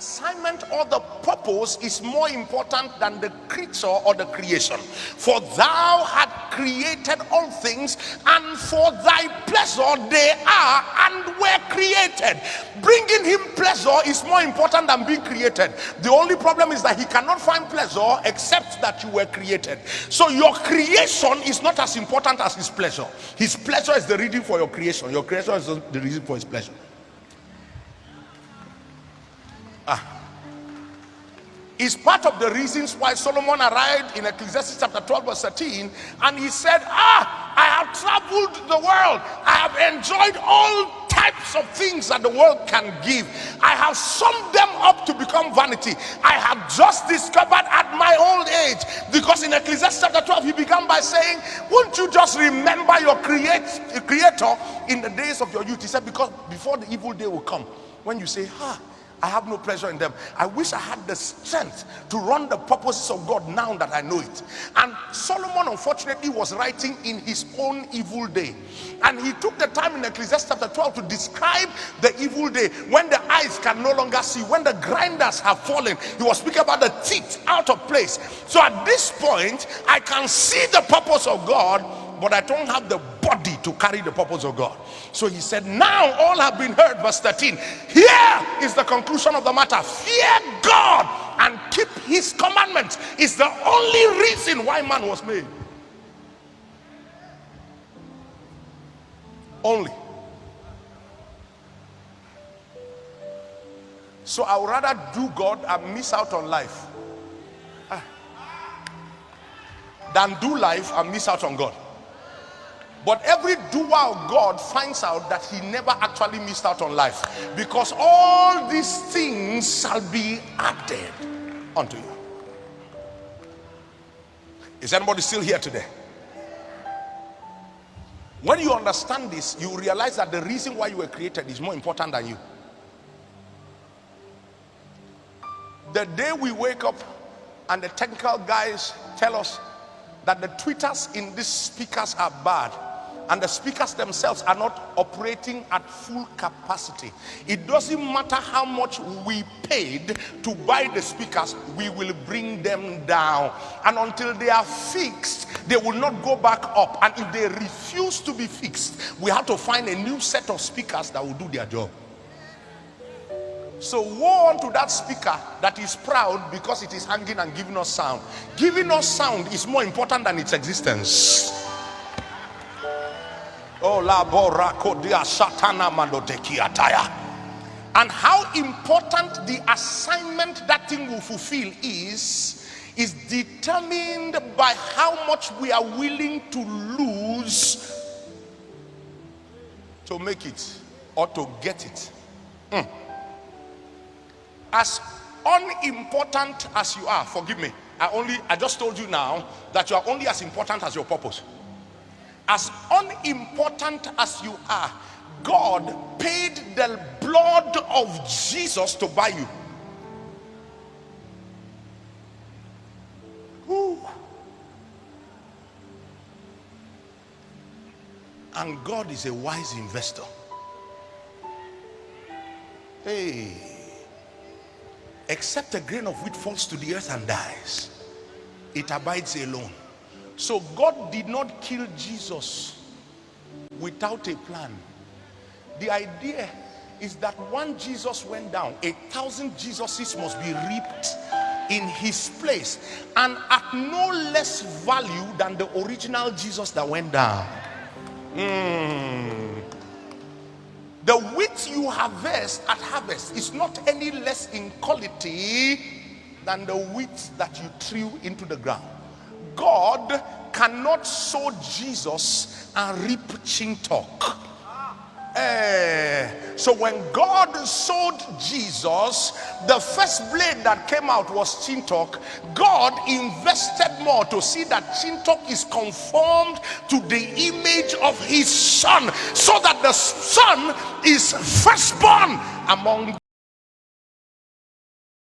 assignment or the purpose is more important than the creature or the creation. For thou hast created all things, and for thy pleasure they are and were created. Bringing him pleasure is more important than being created. The only problem is that he cannot find pleasure except that you were created. So your creation is not as important as his pleasure. His pleasure is the reason for your creation. Your creation is the reason for his pleasure. Is part of the reasons why Solomon arrived in Ecclesiastes chapter 12 verse 13, and he said, I have traveled the world, I have enjoyed all types of things that the world can give, I have summed them up to become vanity. I have just discovered at my old age, because in Ecclesiastes chapter 12 he began by saying, won't you just remember your creator in the days of your youth? He said, because before the evil day will come, when you say, I have no pleasure in them, I wish I had the strength to run the purposes of God now that I know it. And Solomon unfortunately was writing in his own evil day, and he took the time in Ecclesiastes chapter 12 to describe the evil day when the eyes can no longer see, when the grinders have fallen. He was speaking about the teeth out of place. So at this point I can see the purpose of God, but I don't have the body to carry the purpose of God. So he said, now all have been heard. Verse 13, here is the conclusion of the matter. Fear God and keep his commandments is the only reason why man was made. Only. So I would rather do God and miss out on life than do life and miss out on God. But every doer of God finds out that he never actually missed out on life, because all these things shall be added unto you. Is anybody still here today? When you understand this, you realize that the reason why you were created is more important than you. The day we wake up and the technical guys tell us that the tweeters in these speakers are bad, and the speakers themselves are not operating at full capacity, it doesn't matter how much we paid to buy the speakers, we will bring them down. And until they are fixed, they will not go back up. And if they refuse to be fixed, we have to find a new set of speakers that will do their job. So woe unto that speaker that is proud because it is hanging and giving us sound. Giving us sound is more important than its existence. Oh, la borako dia satana mandotekiataya. And how important the assignment that thing will fulfill is determined by how much we are willing to lose to make it or to get it. As unimportant as you are, forgive me, I just told you now that you are only as important as your purpose. As unimportant as you are, God paid the blood of Jesus to buy you. Woo. And God is a wise investor. Hey, except a grain of wheat falls to the earth and dies, it abides alone. So God did not kill Jesus without a plan. The idea is that one Jesus went down, 1,000 Jesuses must be reaped in his place, and at no less value than the original Jesus that went down. The wheat you harvest at harvest is not any less in quality than the wheat that you threw into the ground. God cannot sow Jesus and reap Chintok. So when God sowed Jesus, the first blade that came out was Chintok. God invested more to see that Chintok is conformed to the image of his son, so that the son is firstborn among